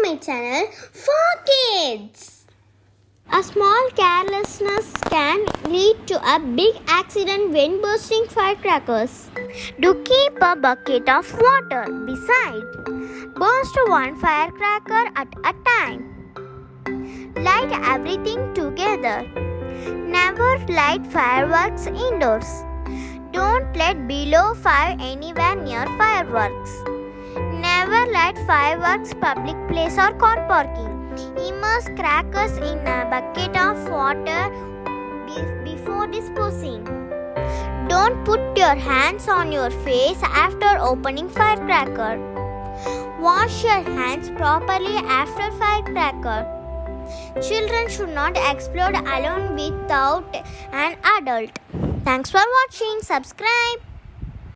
my channel for kids. A small carelessness can lead to a big accident when bursting firecrackers. Do keep a bucket of water beside. Burst one firecracker at a time. Light everything together. Never light fireworks indoors. Don't let below 5 anywhere near fireworks. Never light fireworks public place or car parking. Immerse crackers in a bucket of water before disposing. Don't put your hands on your face after opening firecracker. Wash your hands properly after firecracker. Children should not explode alone without an adult. Thanks for watching. Subscribe.